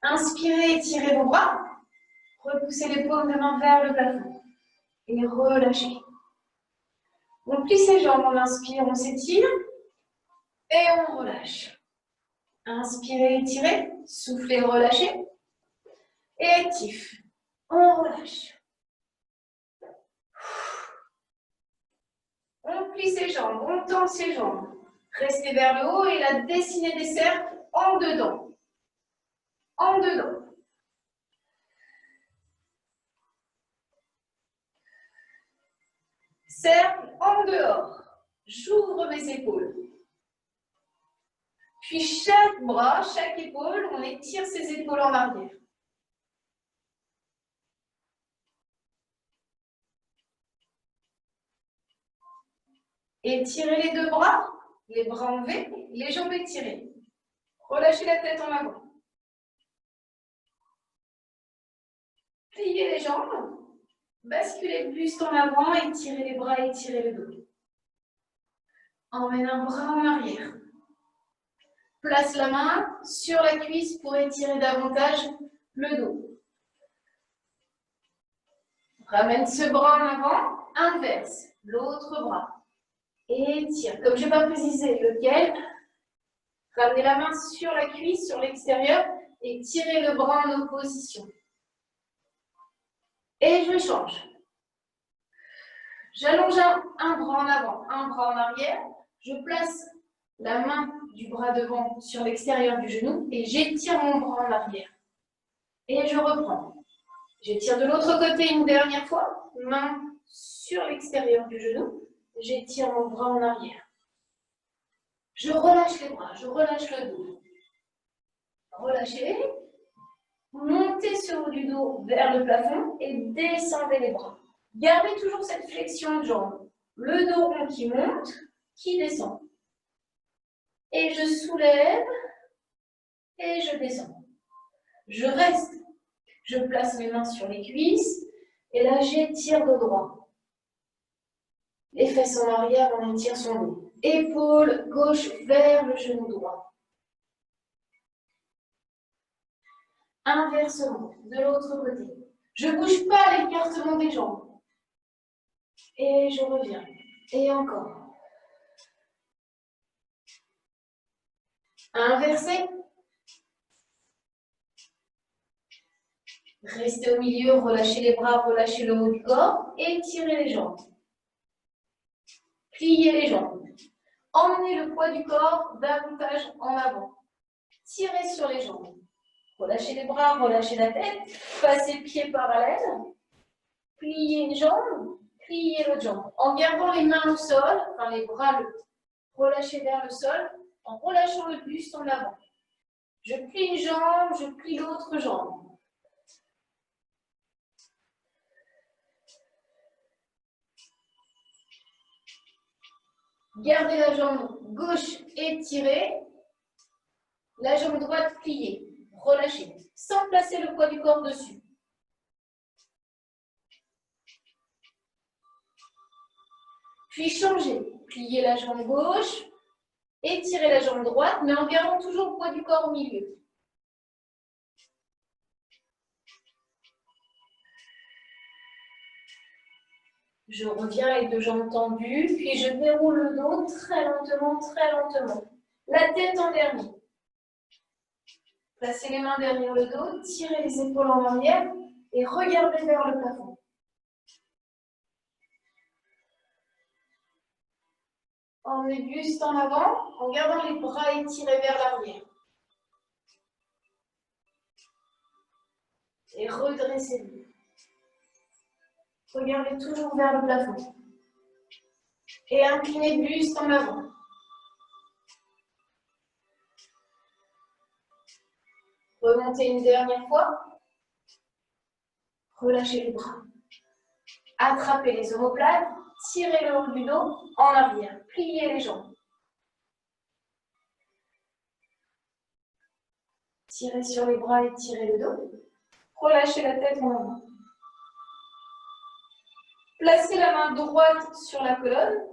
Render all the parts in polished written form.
Inspirez, étirez vos bras. Repoussez les paumes de main vers le plafond. Et relâchez. On plie ses jambes, on inspire, on s'étire. Et on relâche. Inspirez, étirez. Soufflez, relâchez. Et actif. On relâche. On plie ses jambes, on tend ses jambes. Restez vers le haut et la dessinée des cercles en dedans. En dedans. Cercle en dehors. J'ouvre mes épaules. Puis chaque bras, chaque épaule, on étire ses épaules en arrière. Étirez les deux bras, les bras en V, les jambes étirées. Relâchez la tête en avant. Pliez les jambes. Basculez le buste en avant, étirez les bras, étirez le dos. Emmène un bras en arrière. Place la main sur la cuisse pour étirer davantage le dos. Ramène ce bras en avant, inverse l'autre bras. Étire. Comme je n'ai pas précisé lequel, ramenez la main sur la cuisse, sur l'extérieur, et tirez le bras en opposition. Et je change. J'allonge un bras en avant, un bras en arrière. Je place la main du bras devant sur l'extérieur du genou et j'étire mon bras en arrière. Et je reprends. J'étire de l'autre côté une dernière fois. Main sur l'extérieur du genou. J'étire mon bras en arrière. Je relâche les bras, je relâche le dos. Relâchez. Montez sur le haut du dos vers le plafond et descendez les bras. Gardez toujours cette flexion de jambe. Le dos rond qui monte, qui descend. Et je soulève et je descends. Je reste. Je place mes mains sur les cuisses et là j'étire le droit. Les fesses en arrière, on étire son dos. Épaule gauche vers le genou droit. Inversement, de l'autre côté. Je ne bouge pas l'écartement des jambes. Et je reviens. Et encore. Inversé. Restez au milieu, relâchez les bras, relâchez le haut du corps. Étirez les jambes. Pliez les jambes. Emmenez le poids du corps davantage en avant. Tirez sur les jambes. Relâchez les bras, relâchez la tête. Passez pieds parallèles. Pliez une jambe, pliez l'autre jambe. En gardant les mains au sol, enfin les bras relâchés vers le sol, en relâchant le buste en avant. Je plie une jambe, je plie l'autre jambe. Gardez la jambe gauche étirée, la jambe droite pliée. Relâchez, sans placer le poids du corps dessus. Puis changez. Pliez la jambe gauche, étirez la jambe droite, mais en gardant toujours le poids du corps au milieu. Je reviens avec deux jambes tendues, puis je déroule le dos très lentement, très lentement. La tête en dernier. Placez les mains derrière le dos, tirez les épaules en arrière et regardez vers le plafond. Emmenez le buste en avant en gardant les bras étirés vers l'arrière. Et redressez-vous. Regardez toujours vers le plafond. Et inclinez le buste en avant. Remontez une dernière fois. Relâchez les bras. Attrapez les omoplates. Tirez le haut du dos en arrière. Pliez les jambes. Tirez sur les bras et tirez le dos. Relâchez la tête en avant. Placez la main droite sur la colonne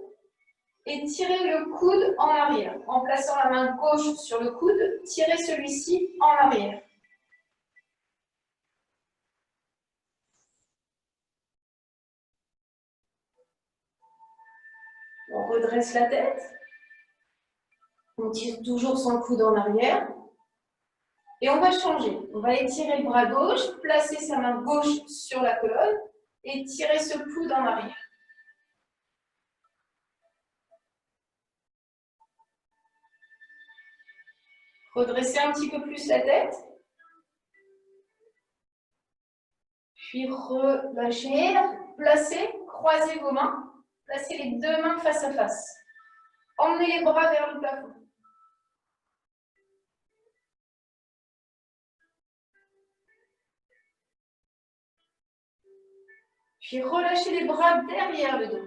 et tirez le coude en arrière. En plaçant la main gauche sur le coude, tirez celui-ci en arrière. On redresse la tête. On tire toujours son coude en arrière. Et on va changer. On va étirer le bras gauche, placer sa main gauche sur la colonne et tirer ce coude en arrière. Redressez un petit peu plus la tête. Puis relâchez, placez, croisez vos mains. Placez les deux mains face à face. Emmenez les bras vers le plafond. Puis relâchez les bras derrière le dos.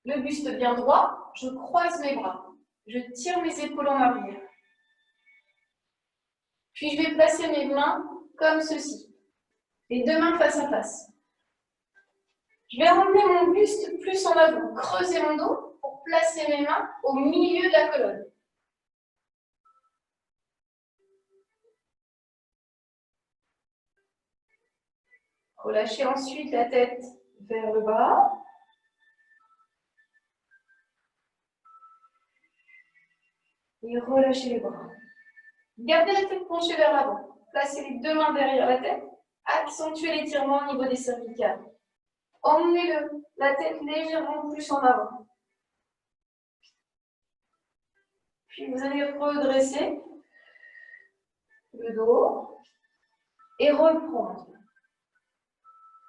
Le buste bien droit, je croise mes bras. Je tire mes épaules en arrière. Puis je vais placer mes mains comme ceci. Les deux mains face à face. Je vais emmener mon buste plus en avant, creuser mon dos pour placer mes mains au milieu de la colonne. Relâchez ensuite la tête vers le bas. Et relâchez les bras. Gardez la tête penchée vers l'avant. Placez les deux mains derrière la tête. Accentuez l'étirement au niveau des cervicales. Emmenez la tête légèrement plus en avant. Puis vous allez redresser le dos et reprendre.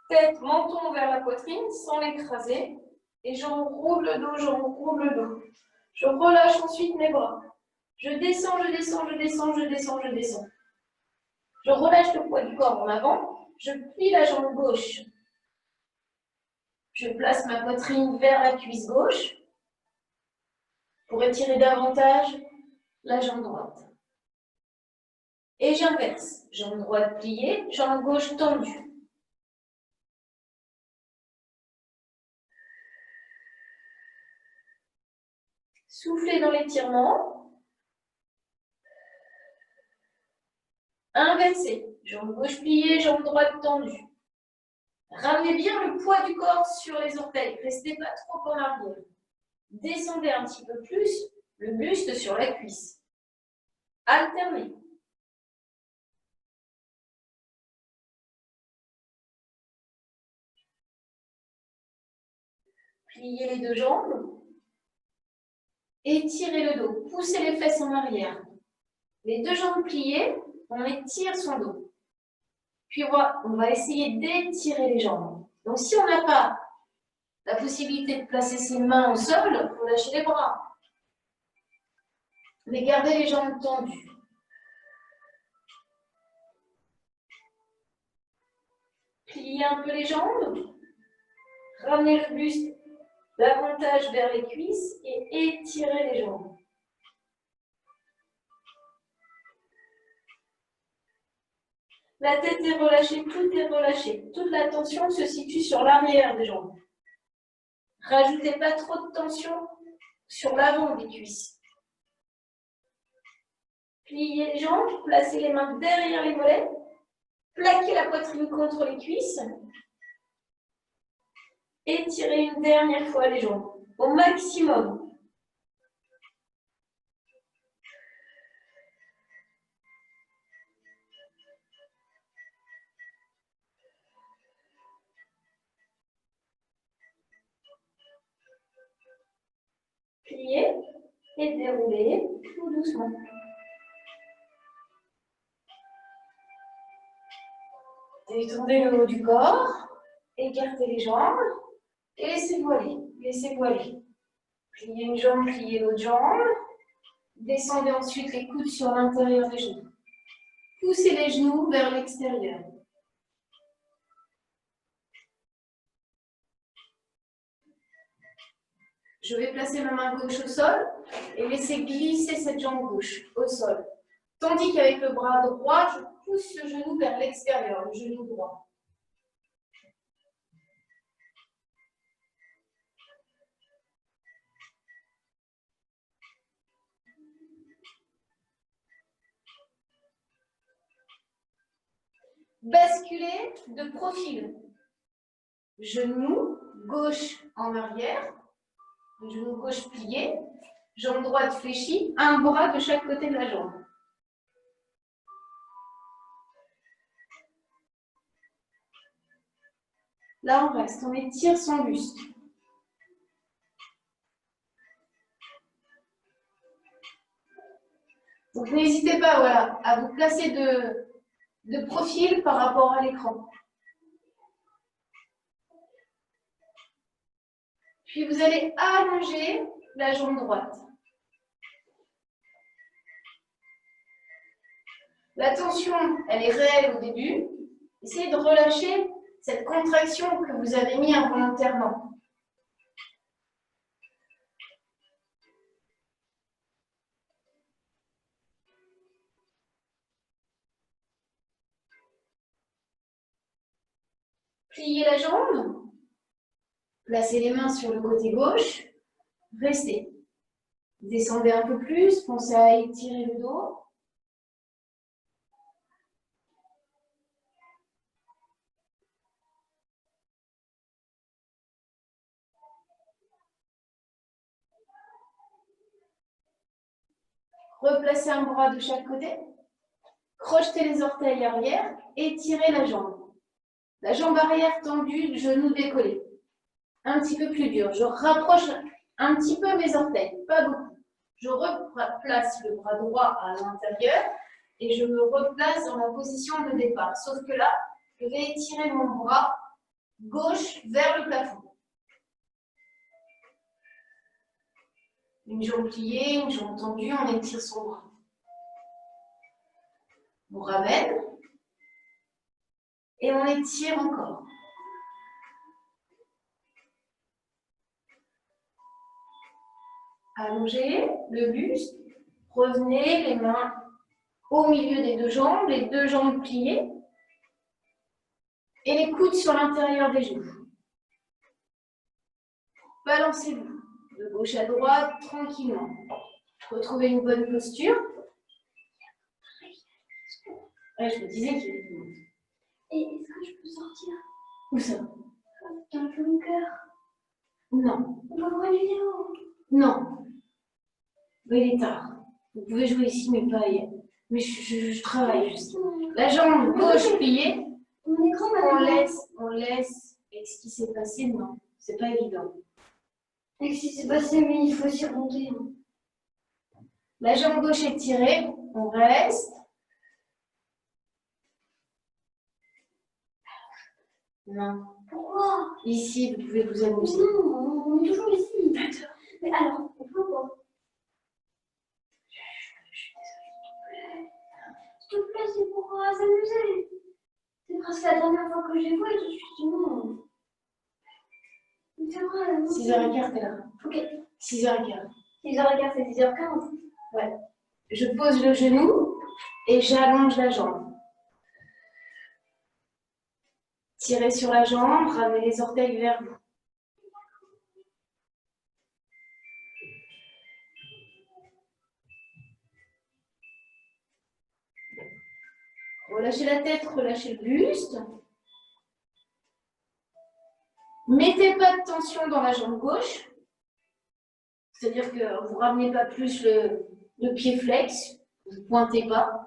Tête, menton vers la poitrine sans l'écraser. Et j'enroule le dos, j'enroule le dos. Je relâche ensuite mes bras. Je descends, je descends, je descends, je descends, je descends. Je relâche le poids du corps en avant. Je plie la jambe gauche. Je place ma poitrine vers la cuisse gauche pour étirer davantage la jambe droite. Et j'inverse. Jambe droite pliée, jambe gauche tendue. Soufflez dans l'étirement. Inversez. Jambe gauche pliée, jambe droite tendue. Ramenez bien le poids du corps sur les orteils. Restez pas trop en arrière. Descendez un petit peu plus le buste sur la cuisse. Alternez. Pliez les deux jambes. Étirez le dos. Poussez les fesses en arrière. Les deux jambes pliées, on étire son dos. Puis on va essayer d'étirer les jambes. Donc si on n'a pas la possibilité de placer ses mains au sol, on lâche les bras. Mais gardez les jambes tendues. Pliez un peu les jambes. Ramenez le buste davantage vers les cuisses et étirez les jambes. La tête est relâchée, tout est relâché. Toute la tension se situe sur l'arrière des jambes. Rajoutez pas trop de tension sur l'avant des cuisses. Pliez les jambes, placez les mains derrière les mollets, plaquez la poitrine contre les cuisses. Étirez une dernière fois les jambes, au maximum. Pliez et déroulez tout doucement. Détendez le haut du corps, écartez les jambes et laissez-vous aller. Laissez-vous aller. Pliez une jambe, pliez l'autre jambe. Descendez ensuite les coudes sur l'intérieur des genoux. Poussez les genoux vers l'extérieur. Je vais placer ma main gauche au sol et laisser glisser cette jambe gauche au sol. Tandis qu'avec le bras droit, je pousse le genou vers l'extérieur, le genou droit. basculer de profil. Genou gauche en arrière, genou gauche plié, jambe droite fléchie, un bras de chaque côté de la jambe. Là, on reste, on étire son buste. Donc, n'hésitez pas voilà, à vous placer de profil par rapport à l'écran. Puis, vous allez allonger la jambe droite. La tension, elle est réelle au début. Essayez de relâcher cette contraction que vous avez mis involontairement. Pliez la jambe. Placez les mains sur le côté gauche. Restez. Descendez un peu plus. Pensez à étirer le dos. Replacez un bras de chaque côté. Crochetez les orteils arrière. Étirez la jambe. La jambe arrière tendue, le genou décollé. Un petit peu plus dur. Je rapproche un petit peu mes orteils, pas beaucoup. Je replace le bras droit à l'intérieur et je me replace dans la position de départ. Sauf que là, je vais étirer mon bras gauche vers le plafond. Une jambe pliée, une jambe tendue, on étire son bras. On ramène et on étire encore. Allongez le buste, revenez les mains au milieu des deux jambes, les deux jambes pliées et les coudes sur l'intérieur des genoux. Balancez-vous de gauche à droite tranquillement. Retrouvez une bonne posture. Ouais, je me disais qu'il y avait du monde. Et est-ce que je peux sortir? Où ça? Dans le bunker? Non. On va voir une vidéo. Non. Mais il est tard. Vous pouvez jouer ici, mais pas ailleurs. Mais je travaille juste. La jambe gauche pliée. Mon écran, On laisse. Et ce qui s'est passé, non. C'est pas évident. Et ce qui s'est passé, mais il faut s'y remonter. La jambe gauche est tirée. On reste. Non. Pourquoi? Ici, vous pouvez vous amuser. Non, on est toujours ici. D'accord. Mais alors, pourquoi? Je suis désolée, s'il te plaît, c'est pour s'amuser. C'est presque la dernière fois que j'ai joué, je suis dit non. C'est vrai. 6h15, t'es là. Ok. 6h15. 6h15, c'est 10h15. Ouais. Je pose le genou et j'allonge la jambe. Tirez sur la jambe, ramenez les orteils vers vous. Relâchez la tête, relâchez le buste. Mettez pas de tension dans la jambe gauche. C'est-à-dire que vous ne ramenez pas plus le pied flex. Vous ne pointez pas.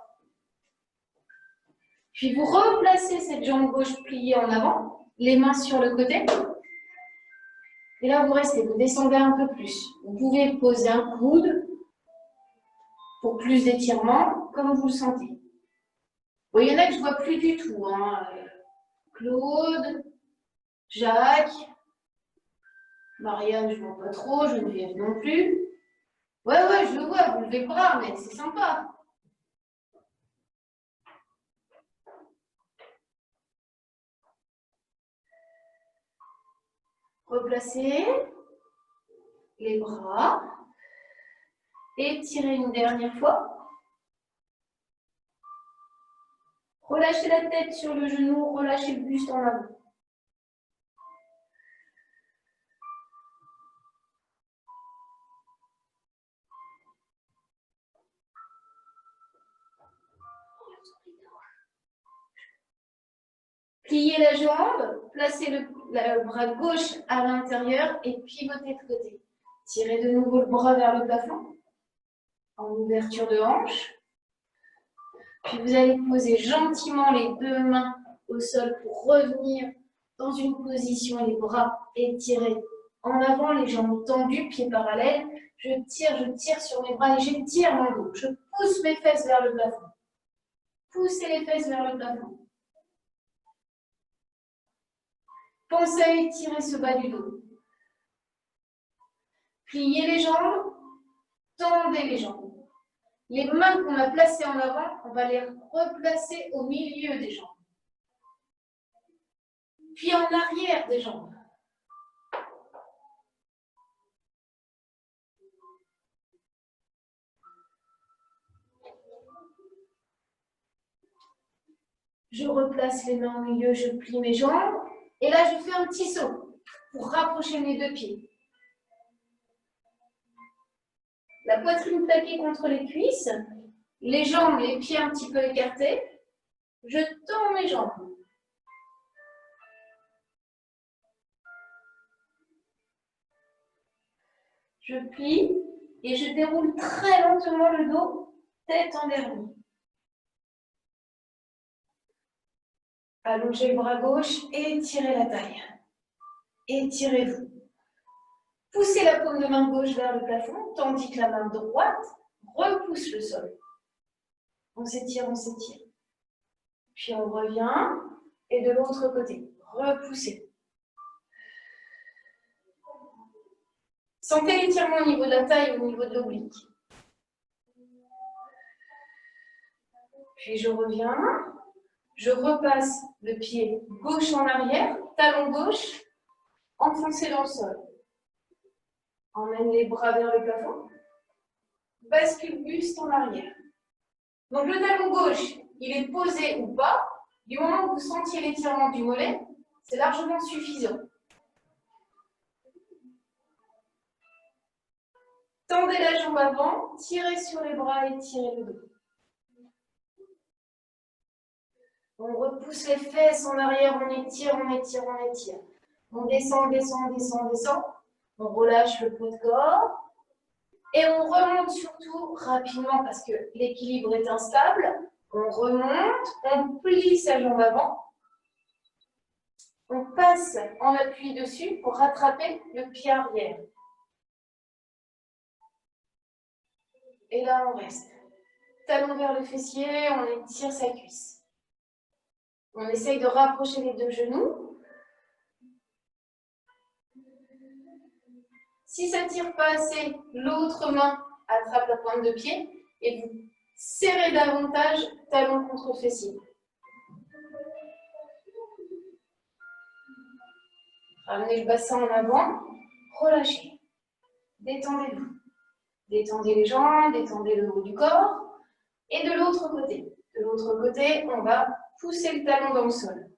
Puis vous replacez cette jambe gauche pliée en avant, les mains sur le côté. Et là, vous restez, vous descendez un peu plus. Vous pouvez poser un coude pour plus d'étirement, comme vous le sentez. Bon, il y en a que je ne vois plus du tout. Hein. Claude, Jacques, Marianne, je ne vois pas trop, Geneviève non plus. Ouais, je le vois, vous levez le bras, mais c'est sympa. Replacez les bras. Étirez une dernière fois. Relâchez la tête sur le genou, relâchez le buste en avant. Pliez la jambe, placez le bras gauche à l'intérieur et pivotez de côté. Tirez de nouveau le bras vers le plafond, en ouverture de hanche. Puis vous allez poser gentiment les deux mains au sol pour revenir dans une position, les bras étirés en avant, les jambes tendues, pieds parallèles. Je tire sur mes bras et j'étire mon dos. Je pousse mes fesses vers le plafond. Poussez les fesses vers le plafond. Pensez à étirer ce bas du dos. Pliez les jambes, tendez les jambes. Les mains qu'on a placées en avant, on va les replacer au milieu des jambes. Puis en arrière des jambes. Je replace les mains au milieu, je plie mes jambes. Et là, je fais un petit saut pour rapprocher mes deux pieds. La poitrine plaquée contre les cuisses, les jambes, les pieds un petit peu écartés. Je tends mes jambes. Je plie et je déroule très lentement le dos, tête endormie. Allongez le bras gauche et étirez la taille. Étirez-vous. Poussez la paume de main gauche vers le plafond, tandis que la main droite repousse le sol. On s'étire, on s'étire. Puis on revient et de l'autre côté, repoussez. Sentez l'étirement au niveau de la taille, au niveau de l'oblique. Puis je reviens, je repasse le pied gauche en arrière, talon gauche, enfoncé dans le sol. Emmène les bras vers le plafond, bascule buste en arrière. Donc le talon gauche, il est posé ou pas, du moment où vous sentiez l'étirement du mollet, c'est largement suffisant. Tendez la jambe avant, tirez sur les bras et tirez le dos. On repousse les fesses en arrière, on étire, on étire, on étire. On descend, descend, descend, descend. On relâche le poids de corps. Et on remonte surtout rapidement parce que l'équilibre est instable. On remonte, on plie sa jambe avant. On passe en appui dessus pour rattraper le pied arrière. Et là, on reste. Talon vers le fessier, on étire sa cuisse. On essaye de rapprocher les deux genoux. Si ça ne tire pas assez, l'autre main attrape la pointe de pied et vous serrez davantage talon contre fessier. Ramenez le bassin en avant, relâchez. Détendez-vous. Détendez les jambes, détendez le haut du corps. Et de l'autre côté. De l'autre côté, on va pousser le talon dans le sol.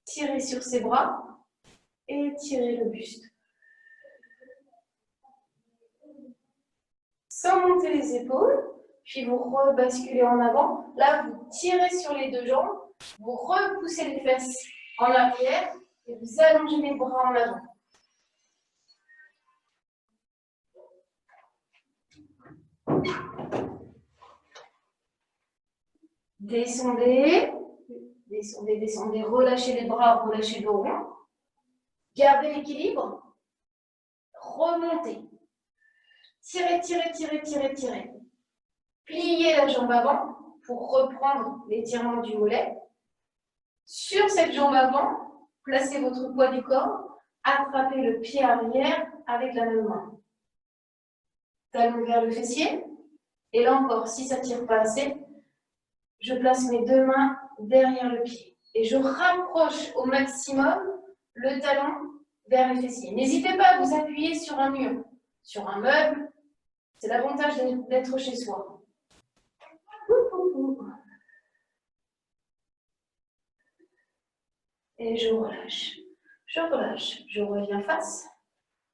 Tirez sur ses bras et étirez le buste. Sans monter les épaules, puis vous rebasculez en avant. Là, vous tirez sur les deux jambes, vous repoussez les fesses en arrière et vous allongez les bras en avant. Descendez, descendez, descendez, relâchez les bras, relâchez le rond. Gardez l'équilibre. Remontez. Tirez, tirez, tirez, tirez, tirez. Pliez la jambe avant pour reprendre l'étirement du mollet. Sur cette jambe avant, placez votre poids du corps, attrapez le pied arrière avec la même main. Talon vers le fessier. Et là encore, si ça ne tire pas assez, je place mes deux mains derrière le pied. Et je rapproche au maximum le talon vers le fessier. N'hésitez pas à vous appuyer sur un mur, sur un meuble. C'est l'avantage d'être chez soi. Et je relâche. Je relâche. Je reviens face.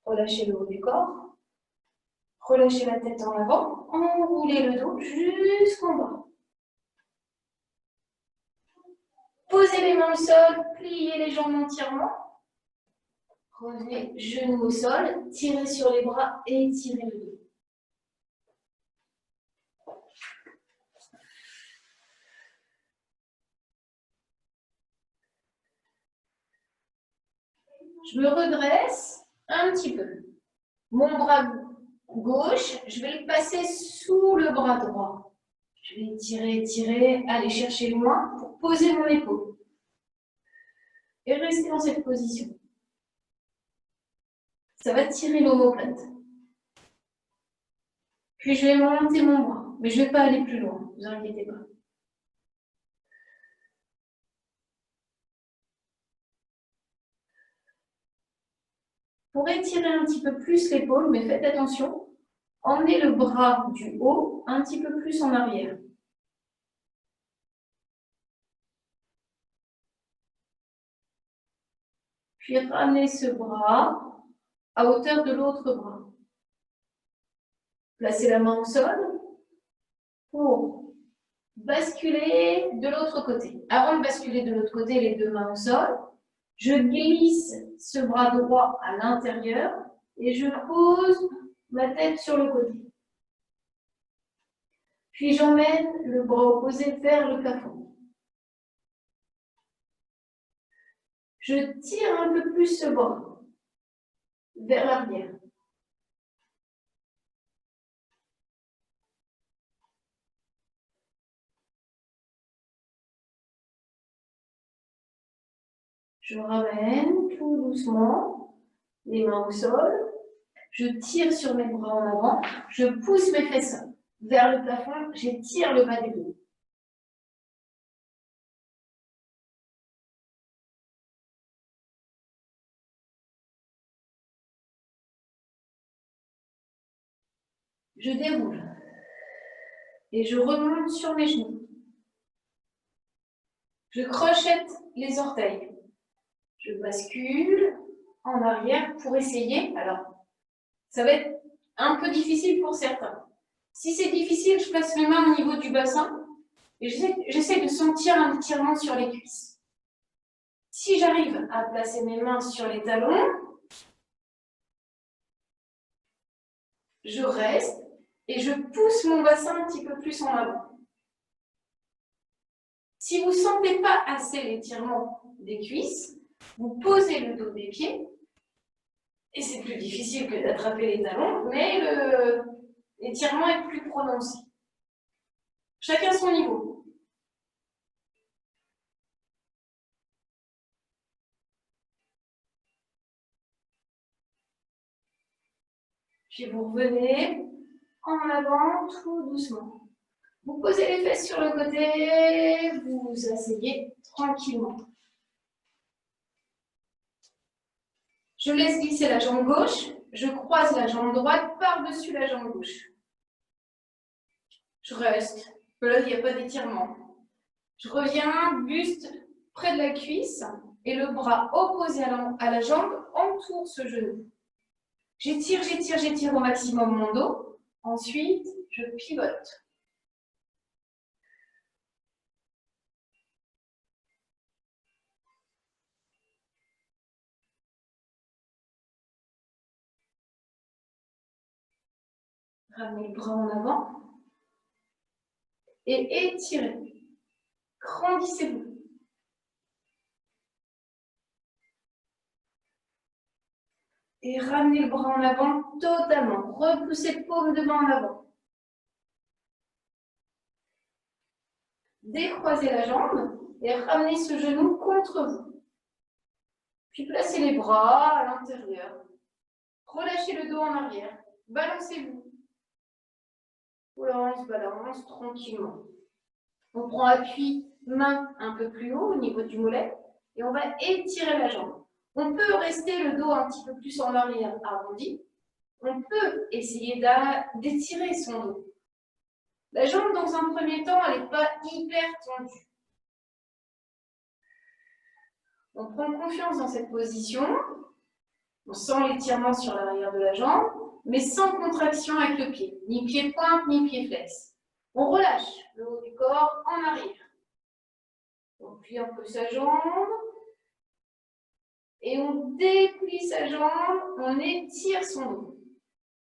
Relâchez le haut du corps. Relâchez la tête en avant. Enroulez le dos jusqu'en bas. Posez les mains au sol, pliez les jambes entièrement. Revenez, genoux au sol, tirez sur les bras et étirez le dos. Je me redresse un petit peu. Mon bras gauche, je vais le passer sous le bras droit. Je vais étirer, étirer, aller chercher loin pour poser mon épaule. Et rester dans cette position. Ça va tirer l'omoplate. Puis je vais monter mon bras, mais je ne vais pas aller plus loin, ne vous inquiétez pas. Pour étirer un petit peu plus l'épaule, mais faites attention, emmenez le bras du haut un petit peu plus en arrière. Puis ramenez ce bras à hauteur de l'autre bras. Placez la main au sol pour basculer de l'autre côté. Avant de basculer de l'autre côté, les deux mains au sol, je glisse ce bras droit à l'intérieur et je pose ma tête sur le côté. Puis j'emmène le bras opposé vers le plafond. Je tire un peu plus ce bras vers l'arrière. Je ramène tout doucement les mains au sol. Je tire sur mes bras en avant. Je pousse mes fesses vers le plafond. J'étire le bas du dos. Je déroule. Et je remonte sur mes genoux. Je crochette les orteils. Je bascule en arrière pour essayer. Alors, ça va être un peu difficile pour certains. Si c'est difficile, je place mes mains au niveau du bassin et j'essaie de sentir un étirement sur les cuisses. Si j'arrive à placer mes mains sur les talons, je reste et je pousse mon bassin un petit peu plus en avant. Si vous ne sentez pas assez l'étirement des cuisses, vous posez le dos des pieds, et c'est plus difficile que d'attraper les talons, mais l'étirement est plus prononcé. Chacun son niveau. Puis vous revenez en avant tout doucement. Vous posez les fesses sur le côté, vous vous asseyez tranquillement. Je laisse glisser la jambe gauche, je croise la jambe droite par-dessus la jambe gauche. Je reste, là il n'y a pas d'étirement. Je reviens, buste près de la cuisse et le bras opposé à la jambe entoure ce genou. J'étire, j'étire, j'étire au maximum mon dos. Ensuite, je pivote. Ramenez le bras en avant. Et étirez. Grandissez-vous. Et ramenez le bras en avant totalement. Repoussez paume de main en avant. Décroisez la jambe et ramenez ce genou contre vous. Puis placez les bras à l'intérieur. Relâchez le dos en arrière. Balancez-vous. On se balance tranquillement. On prend appui main un peu plus haut au niveau du mollet et on va étirer la jambe. On peut rester le dos un petit peu plus en arrière arrondi. On peut essayer d'étirer son dos. La jambe, dans un premier temps, elle n'est pas hyper tendue. On prend confiance dans cette position. On sent l'étirement sur l'arrière de la jambe, mais sans contraction avec le pied. Ni pied pointe, ni pied flex. On relâche le haut du corps en arrière. On plie un peu sa jambe. Et on déplie sa jambe, on étire son dos.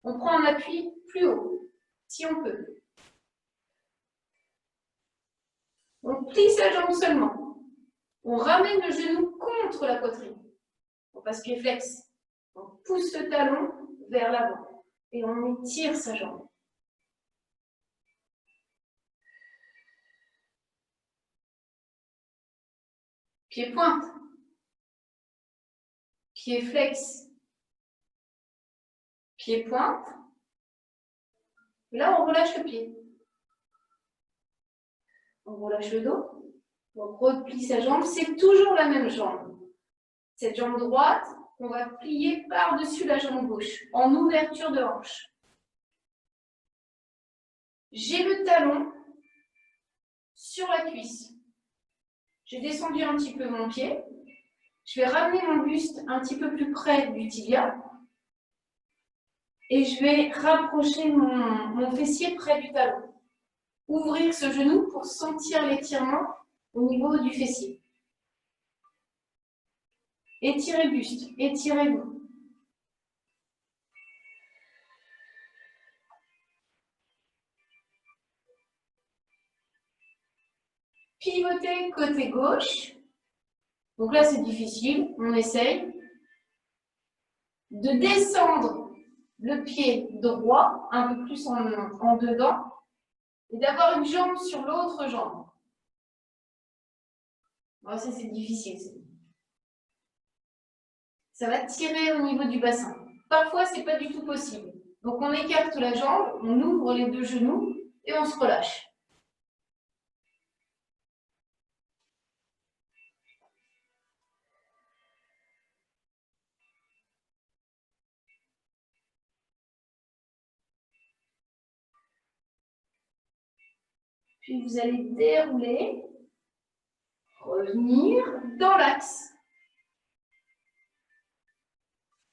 On prend un appui plus haut, si on peut. On plie sa jambe seulement. On ramène le genou contre la poitrine. On passe pied flex. On pousse le talon vers l'avant. Et on étire sa jambe. Pied pointe. Pied flex. Pied pointe. Et là, on relâche le pied. On relâche le dos. On replie sa jambe. C'est toujours la même jambe. Cette jambe droite, on va plier par-dessus la jambe gauche, en ouverture de hanche. J'ai le talon sur la cuisse. J'ai descendu un petit peu mon pied. Je vais ramener mon buste un petit peu plus près du tibia. Et je vais rapprocher mon fessier près du talon. Ouvrir ce genou pour sentir l'étirement au niveau du fessier. Étirez buste, étirez-vous. Pivotez côté gauche. Donc là, c'est difficile. On essaye de descendre le pied droit, un peu plus en dedans, et d'avoir une jambe sur l'autre jambe. Bon, ça, c'est difficile. Ça va tirer au niveau du bassin. Parfois, ce n'est pas du tout possible. Donc, on écarte la jambe, on ouvre les deux genoux et on se relâche. Puis, vous allez dérouler, revenir dans l'axe.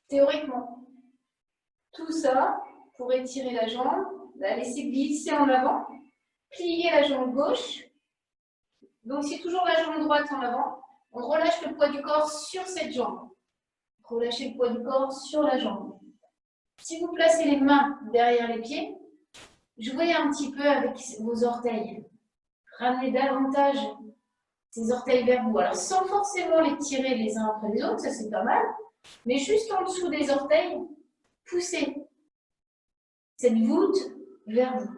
Théoriquement, tout ça pour étirer la jambe, la laisser glisser en avant, plier la jambe gauche. Donc, c'est toujours la jambe droite en avant. On relâche le poids du corps sur cette jambe. Relâchez le poids du corps sur la jambe. Si vous placez les mains derrière les pieds, jouez un petit peu avec vos orteils. Ramenez davantage ces orteils vers vous. Alors, sans forcément les tirer les uns après les autres, ça c'est pas mal. Mais juste en dessous des orteils, poussez cette voûte vers vous.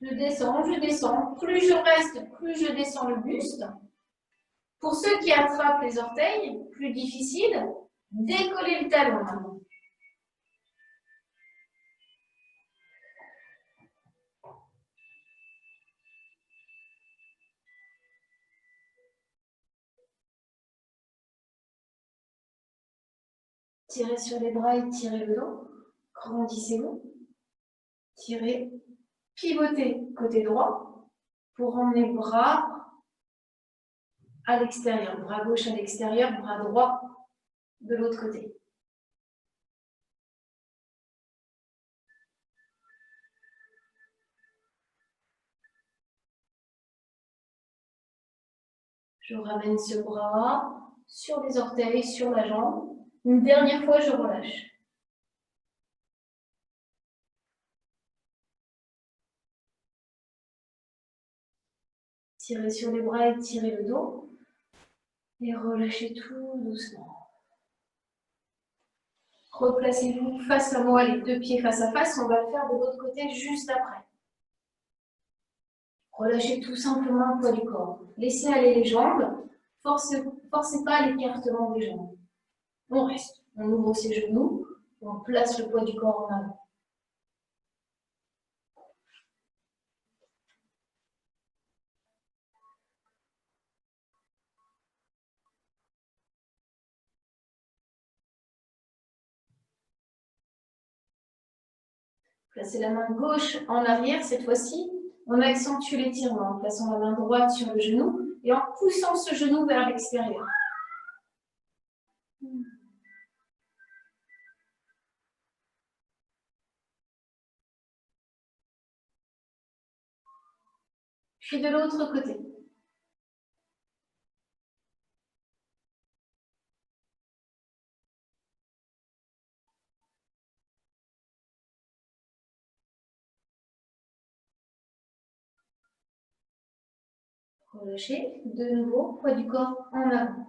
Je descends, je descends. Plus je reste, plus je descends le buste. Pour ceux qui attrapent les orteils, plus difficile, décollez le talon maintenant. Tirez sur les bras et tirez le dos. Grandissez-vous. Tirez. Pivotez côté droit pour emmener le bras à l'extérieur. Bras gauche à l'extérieur, bras droit de l'autre côté. Je ramène ce bras sur les orteils, sur la jambe. Une dernière fois, je relâche. Tirez sur les bras et tirez le dos. Et relâchez tout doucement. Replacez-vous face à moi, les deux pieds face à face. On va le faire de l'autre côté juste après. Relâchez tout simplement le poids du corps. Laissez aller les jambes. Forcez pas l'écartement des jambes. On reste. On ouvre ses genoux. On place le poids du corps en avant. Placez la main gauche en arrière cette fois-ci. On accentue l'étirement en plaçant la main droite sur le genou et en poussant ce genou vers l'extérieur. Puis de l'autre côté. Relâchez. De nouveau, poids du corps en avant.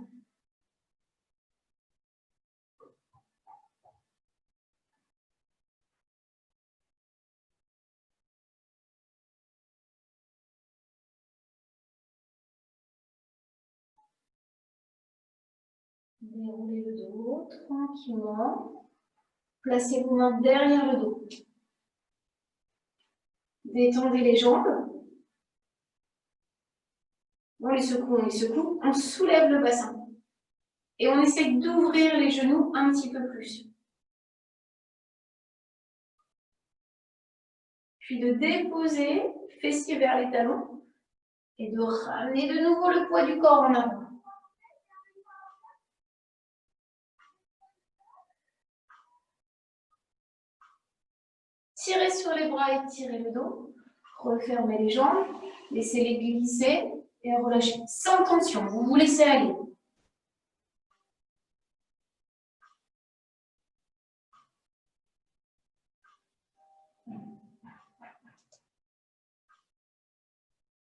Déroulez le dos tranquillement. Placez vos mains derrière le dos. Détendez les jambes. On les secoue, on soulève le bassin. Et on essaie d'ouvrir les genoux un petit peu plus. Puis de déposer fessiers vers les talons et de ramener de nouveau le poids du corps en avant. Tirez sur les bras et tirez le dos. Refermez les jambes, laissez-les glisser et relâchez. Sans tension, vous vous laissez aller.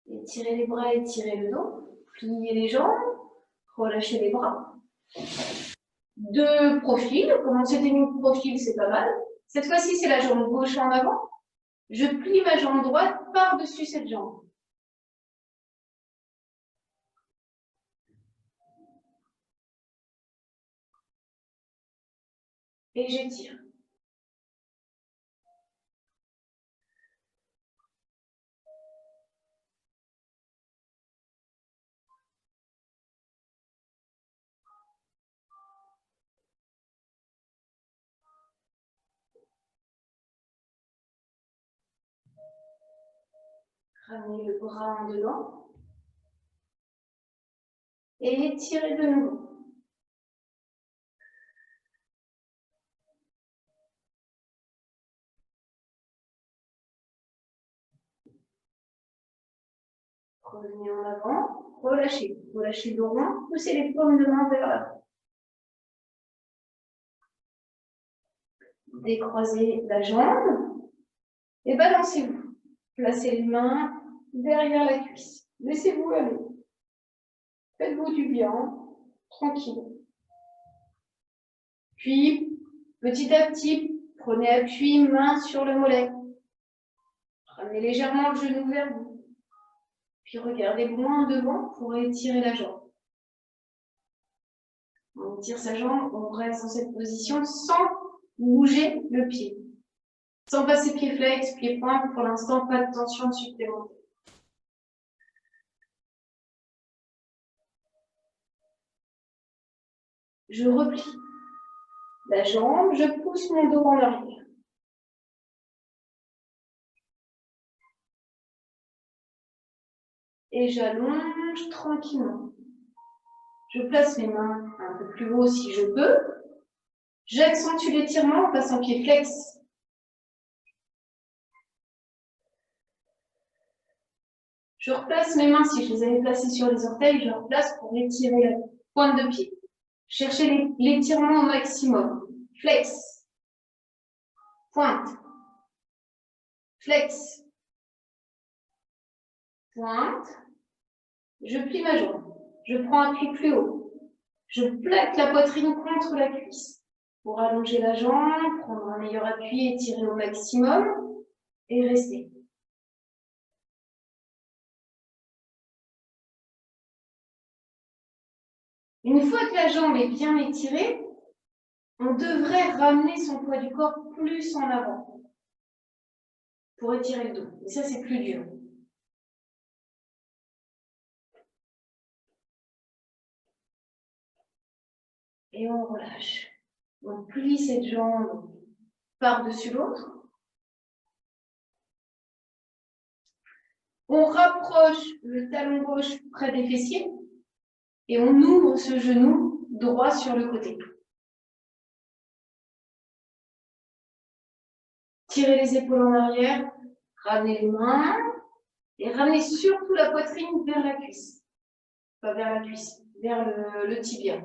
Étirez les bras, étirez le dos. Pliez les jambes, relâchez les bras. De profil, comme c'était mis de profil, c'est pas mal. Cette fois-ci, c'est la jambe gauche en avant. Je plie ma jambe droite par-dessus cette jambe. Et j'étire. Ramenez le bras en dedans. Et étirez de nouveau. Revenez en avant, relâchez. Relâchez le rond, poussez les paumes de main vers l'avant. Décroisez la jambe et balancez-vous. Placez les mains derrière la cuisse. Laissez-vous aller. Faites-vous du bien, tranquille. Puis, petit à petit, prenez appui, main sur le mollet. Ramenez légèrement le genou vers vous. Puis regardez loin devant pour étirer la jambe. On étire sa jambe, on reste dans cette position sans bouger le pied. Sans passer pied flex, pied pointe, pour l'instant, pas de tension supplémentaire. Je replie la jambe, je pousse mon dos en arrière. Et j'allonge tranquillement. Je place mes mains un peu plus haut si je peux. J'accentue l'étirement en passant pied flex. Je replace mes mains, si je les avais placées sur les orteils, je replace pour étirer la pointe de pied. Cherchez l'étirement au maximum. Flex. Pointe. Flex. Pointe. Je plie ma jambe. Je prends appui plus haut. Je plaque la poitrine contre la cuisse. Pour allonger la jambe, prendre un meilleur appui, étirer au maximum et rester. Une fois que la jambe est bien étirée, on devrait ramener son poids du corps plus en avant pour étirer le dos. Et ça, c'est plus dur. Et on relâche. On plie cette jambe par-dessus l'autre. On rapproche le talon gauche près des fessiers et on ouvre ce genou droit sur le côté. Tirez les épaules en arrière, ramenez les mains et ramenez surtout la poitrine vers la cuisse. Pas vers la cuisse, vers le tibia.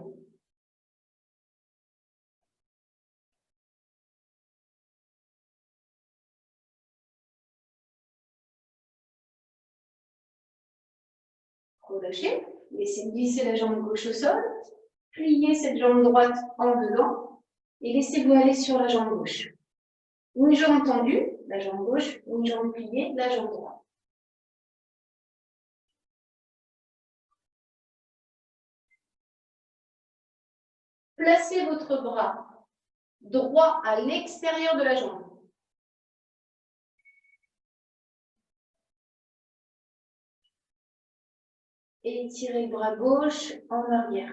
Relâchez, laissez glisser la jambe gauche au sol, pliez cette jambe droite en dedans et laissez-vous aller sur la jambe gauche. Une jambe tendue, la jambe gauche, une jambe pliée, la jambe droite. Placez votre bras droit à l'extérieur de la jambe. Et tirez le bras gauche en arrière.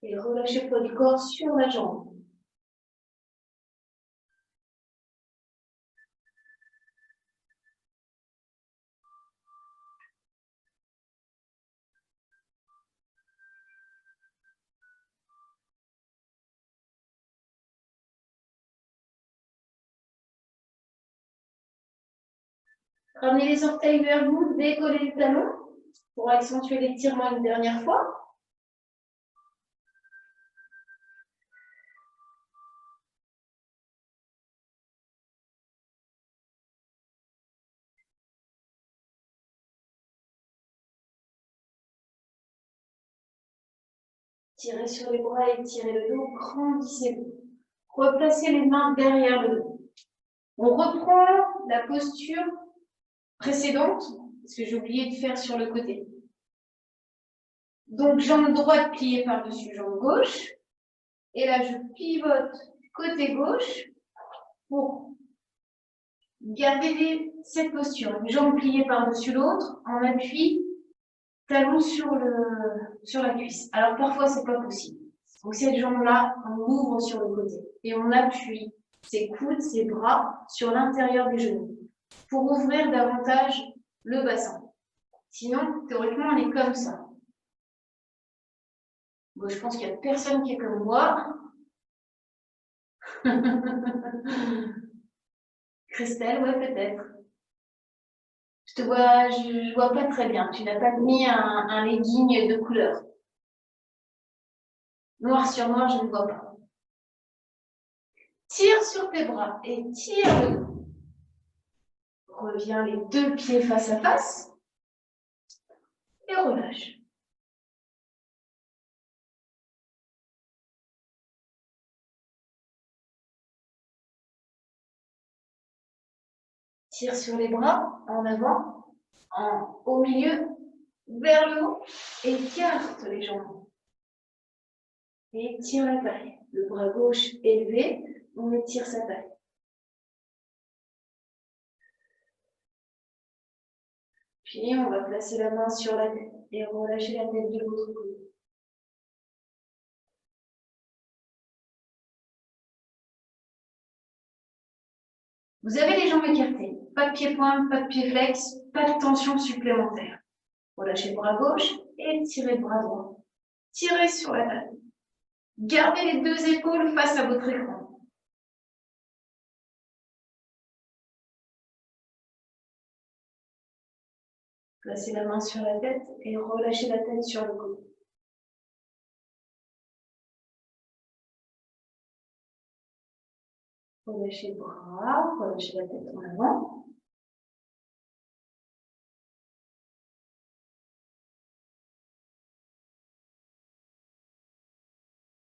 Et relâchez le poids du corps sur la jambe. Ramenez les orteils vers vous, décollez les talons pour accentuer l'étirement une dernière fois. Tirez sur les bras et tirez le dos, grandissez-vous. Replacez les mains derrière le dos. On reprend la posture précédente, parce que j'ai oublié de faire sur le côté. Donc, jambe droite pliée par-dessus jambe gauche. Et là, je pivote côté gauche pour garder cette posture. Une jambe pliée par-dessus l'autre, en appui, talon sur la cuisse. Alors, parfois, c'est pas possible. Donc, cette jambe-là, on ouvre sur le côté. Et on appuie ses coudes, ses bras sur l'intérieur du genou pour ouvrir davantage le bassin. Sinon, théoriquement, on est comme ça. Bon, je pense qu'il n'y a personne qui est comme moi. Christelle, ouais, peut-être. Je vois pas très bien. Tu n'as pas mis un legging de couleur. Noir sur noir, je ne vois pas. Tire sur tes bras et tire le dos. Reviens les deux pieds face à face et relâche. Tire sur les bras en avant, au milieu, vers le haut et écarte les jambes. Et étire la taille. Le bras gauche élevé, on étire sa taille. Puis on va placer la main sur la tête et relâcher la tête de l'autre côté. Vous avez les jambes écartées, pas de pied-point, pas de pied-flex, pas de tension supplémentaire. Relâchez le bras gauche et tirez le bras droit. Tirez sur la tête. Gardez les deux épaules face à votre écran. Placez la main sur la tête et relâchez la tête sur le côté. Relâchez le bras, relâchez la tête en avant.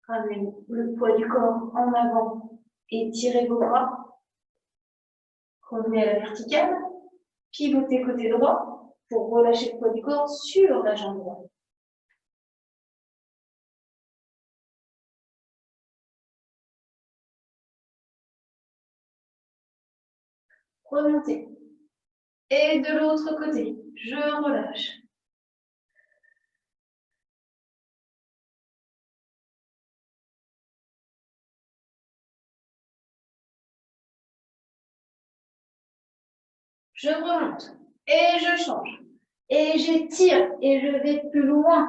Ramenez le poids du corps en avant et tirez vos bras. Revenez à la verticale. Pivotez côté droit pour relâcher le poids du corps sur la jambe droite. Remontez. Et de l'autre côté, je relâche. je remonte, et je change, et j'étire, et je vais plus loin.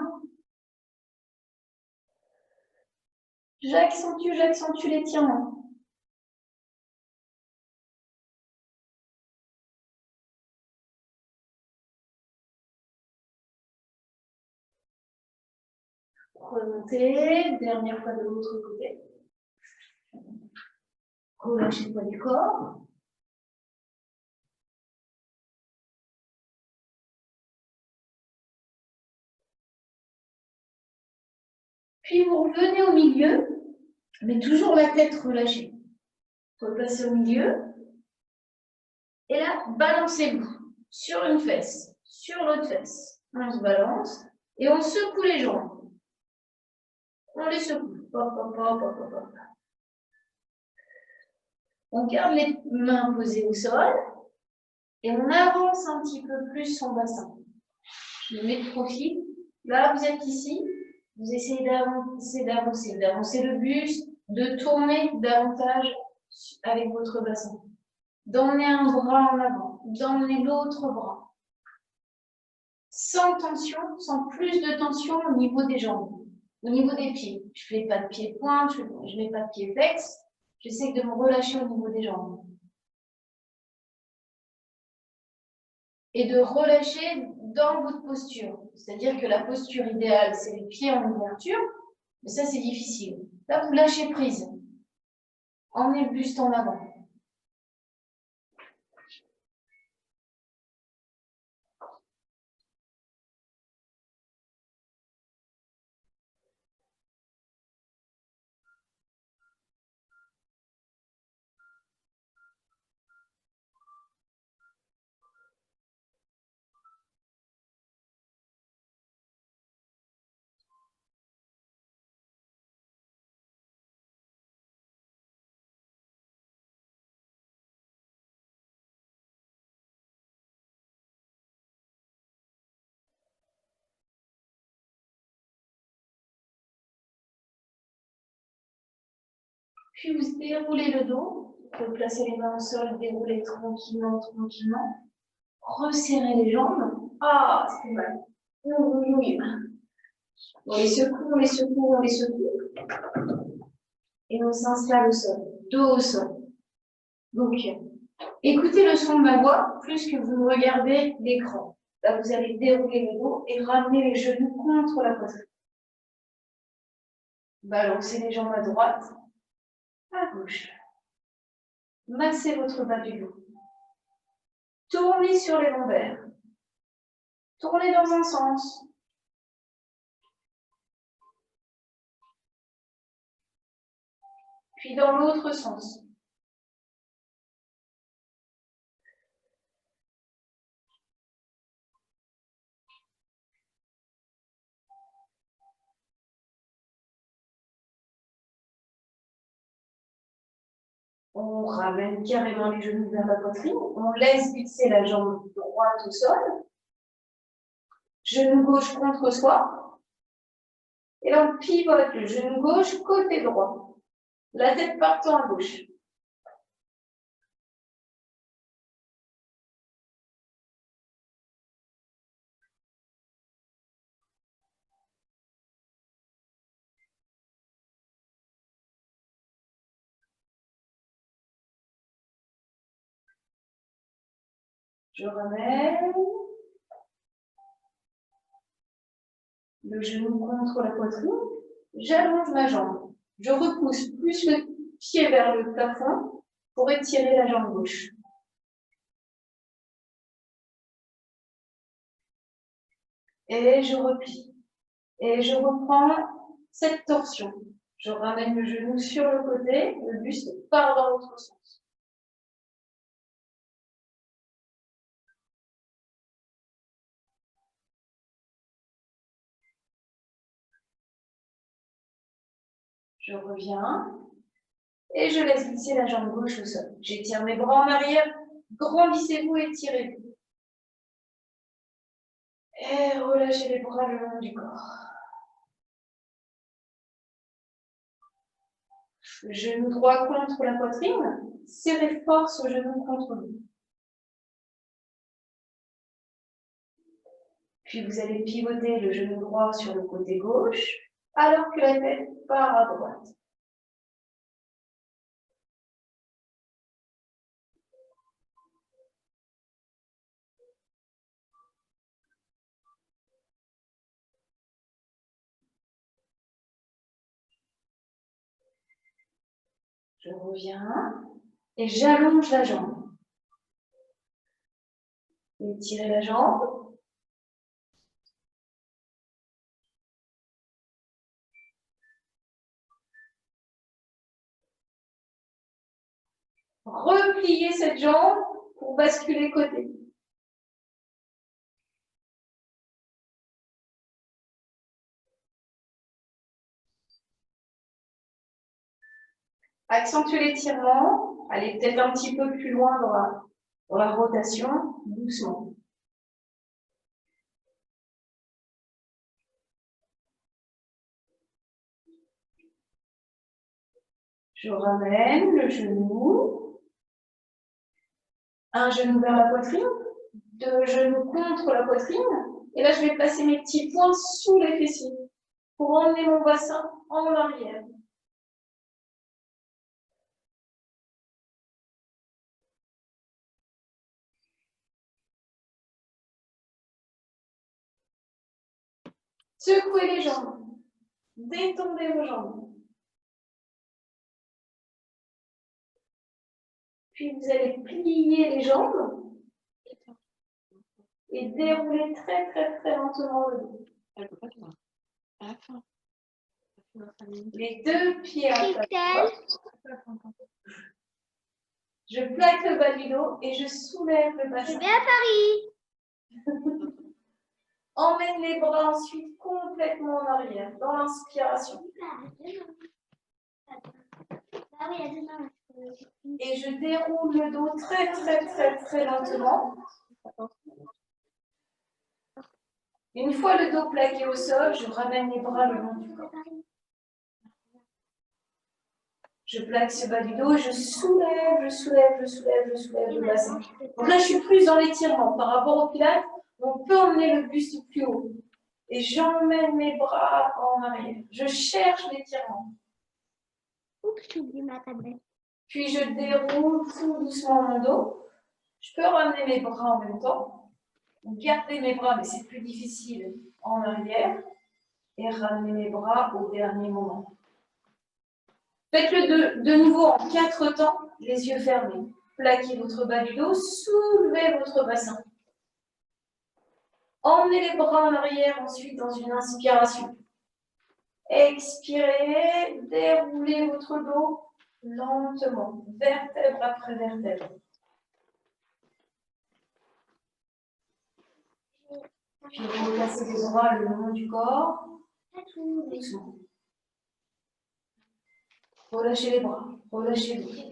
J'accentue l'étirement. Remontez, dernière fois de l'autre côté. Relâchez le poids du corps. Puis vous revenez au milieu, mais toujours la tête relâchée. Replacez au milieu. Et là, balancez-vous sur une fesse, sur l'autre fesse. On se balance et on secoue les jambes. On les secoue. Hop, hop, hop, hop, hop, hop. On garde les mains posées au sol et on avance un petit peu plus son bassin. Je me mets de profil. Là, vous êtes ici. Vous essayez d'avancer le buste, de tourner davantage avec votre bassin. D'emmener un bras en avant, d'emmener l'autre bras. Sans tension, sans plus de tension au niveau des jambes, au niveau des pieds. Je ne fais pas de pied pointe, je ne mets pas de pied flex. J'essaie de me relâcher au niveau des jambes. Et de relâcher dans votre posture. C'est-à-dire que la posture idéale, c'est les pieds en ouverture, mais ça, c'est difficile. Là, vous lâchez prise. Emmenez le buste en avant. Puis vous déroulez le dos. Vous placez les mains au sol, déroulez tranquillement, tranquillement. Resserrez les jambes. Ah, c'est mal. Oui. On les secoue, on les secoue, on les secoue. Et on s'installe au sol, dos au sol. Donc, écoutez le son de ma voix plus que vous regardez l'écran. Là, vous allez dérouler le dos et ramener les genoux contre la poitrine. Balancez les jambes à droite, à gauche. Massez votre bas du dos. Tournez sur les lombaires. Tournez dans un sens. Puis dans l'autre sens. On ramène carrément les genoux vers la poitrine. On laisse glisser la jambe droite au sol. Genou gauche contre soi. Et là, on pivote le genou gauche côté droit. La tête partant à gauche. Je ramène le genou contre la poitrine. J'allonge ma jambe. Je repousse plus le pied vers le plafond pour étirer la jambe gauche. Et je replie. Et je reprends cette torsion. Je ramène le genou sur le côté, le buste part dans l'autre sens. Je reviens et je laisse glisser la jambe gauche au sol. J'étire mes bras en arrière, grandissez-vous et tirez-vous. Et relâchez les bras le long du corps. Le genou droit contre la poitrine, serrez fort ce genou contre vous. Puis vous allez pivoter le genou droit sur le côté gauche, alors que la tête part à droite. Je reviens et j'allonge la jambe. Étirez la jambe. Repliez cette jambe pour basculer côté. Accentuez l'étirement. Allez peut-être un petit peu plus loin dans la rotation, doucement. Je ramène le genou. Un genou vers la poitrine, deux genoux contre la poitrine. Et là, je vais placer mes petits poings sous les fessiers pour emmener mon bassin en arrière. Secouez les jambes. Détendez vos jambes. Puis vous allez plier les jambes et dérouler très très très lentement le dos. À la fin. Les deux pieds en face. Je plaque le bas du dos et je soulève le Je bassin. vais à Paris. Emmène les bras ensuite complètement en arrière, dans l'inspiration. Ah oui, demain. Et je déroule le dos très très très très lentement. Une fois le dos plaqué au sol, je ramène les bras le long du corps. Je plaque ce bas du dos et je soulève le bassin. Donc là, je suis plus dans l'étirement. Par rapport au pilates, on peut emmener le buste plus haut. Et j'emmène mes bras en arrière. Je cherche l'étirement. Oups, j'ai oublié ma tablette. Puis je déroule tout doucement mon dos. Je peux ramener mes bras en même temps. Garder mes bras, mais c'est plus difficile, en arrière. Et ramener mes bras au dernier moment. Faites-le de nouveau en 4 temps, les yeux fermés. Plaquez votre bas du dos, soulevez votre bassin. Emmenez les bras en arrière ensuite dans une inspiration. Expirez, déroulez votre dos lentement, vertèbre après vertèbre. Puis replacez les bras le long du corps, doucement. Relâchez les bras, relâchez les bras.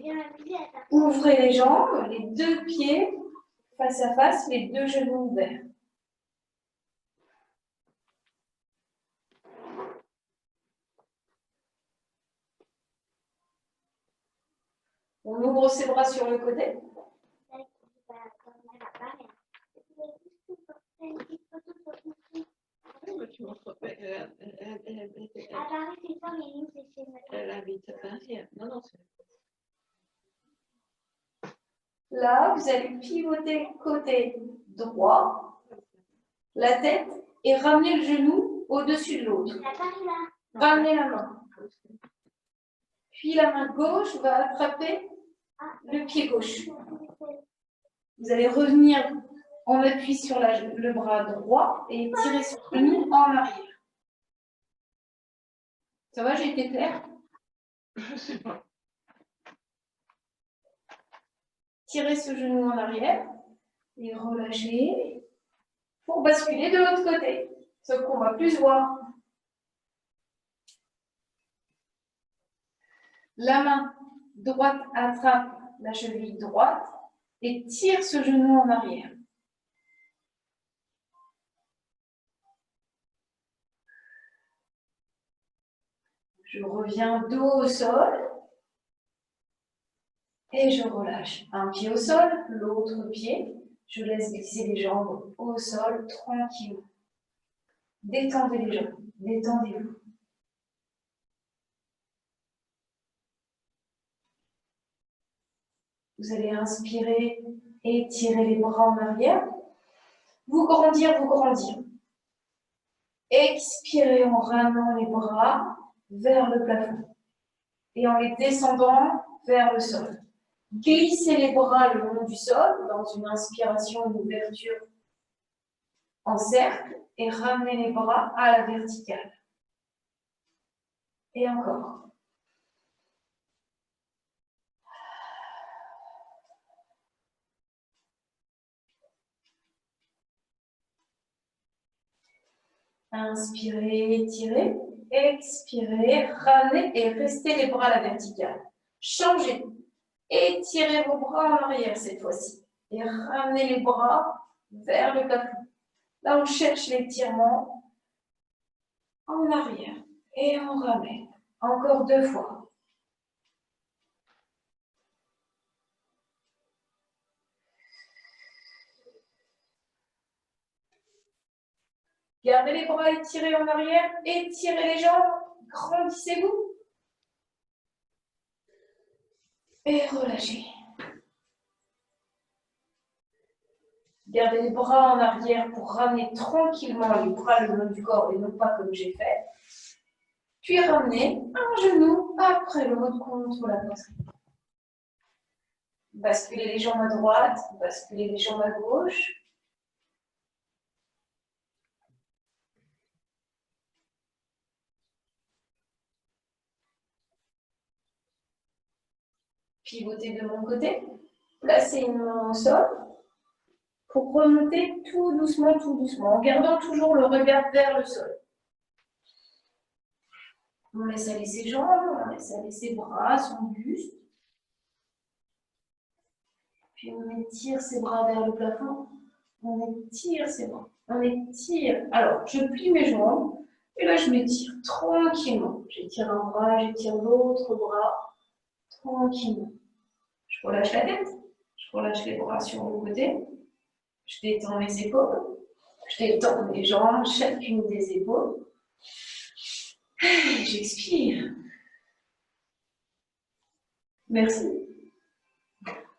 Ouvrez les jambes, les deux pieds face à face, les deux genoux ouverts. On ouvre ses bras sur le côté. Tu montres pas, À Paris, c'est ça, mais nous, c'est chez nous. elle habite à Paris. Non, non, c'est... Là, vous allez pivoter côté droit, la tête, et ramener le genou au-dessus de l'autre. À Paris, là. Ramenez la main. Puis la main gauche va attraper le pied gauche. Vous allez revenir en appui sur le bras droit et tirer sur le genou en arrière. Ça va, j'ai été claire? Je sais pas. Tirez ce genou en arrière et relâchez pour basculer de l'autre côté. Sauf qu'on va plus voir. La main droite attrape la cheville droite et tire ce genou en arrière. Je reviens dos au sol et je relâche. Un pied au sol, l'autre pied. Je laisse glisser les jambes au sol tranquillement. Détendez les jambes, détendez-vous. Vous allez inspirer, étirer les bras en arrière. Vous grandir, vous grandir. Expirez en ramenant les bras vers le plafond et en les descendant vers le sol. Glissez les bras le long du sol dans une inspiration, une ouverture en cercle et ramenez les bras à la verticale. Et encore. Inspirez, étirez. Expirez, ramenez et restez les bras à la verticale. Changez. Étirez vos bras en arrière cette fois-ci. Et ramenez les bras vers le plafond. Là, on cherche l'étirement en arrière. Et on ramène. Encore 2 fois. Gardez les bras étirés en arrière. Étirez les jambes. Grandissez-vous. Et relâchez. Gardez les bras en arrière pour ramener tranquillement les bras le long du corps et non pas comme j'ai fait. Puis ramenez un genou après l'autre contre la poitrine. Basculez les jambes à droite, basculez les jambes à gauche. Pivotez de mon côté. Placez une main au sol pour remonter tout doucement, en gardant toujours le regard vers le sol. On laisse aller ses jambes, on laisse aller ses bras, son buste. Puis on étire ses bras vers le plafond. On étire ses bras. On étire. Alors, je plie mes jambes. Et là, je m'étire tranquillement. J'étire un bras, j'étire l'autre bras. Tranquillement. Je relâche la tête. Je relâche les bras sur le côté. Je détends mes épaules. Je détends mes jambes, chacune des épaules. J'expire. Merci.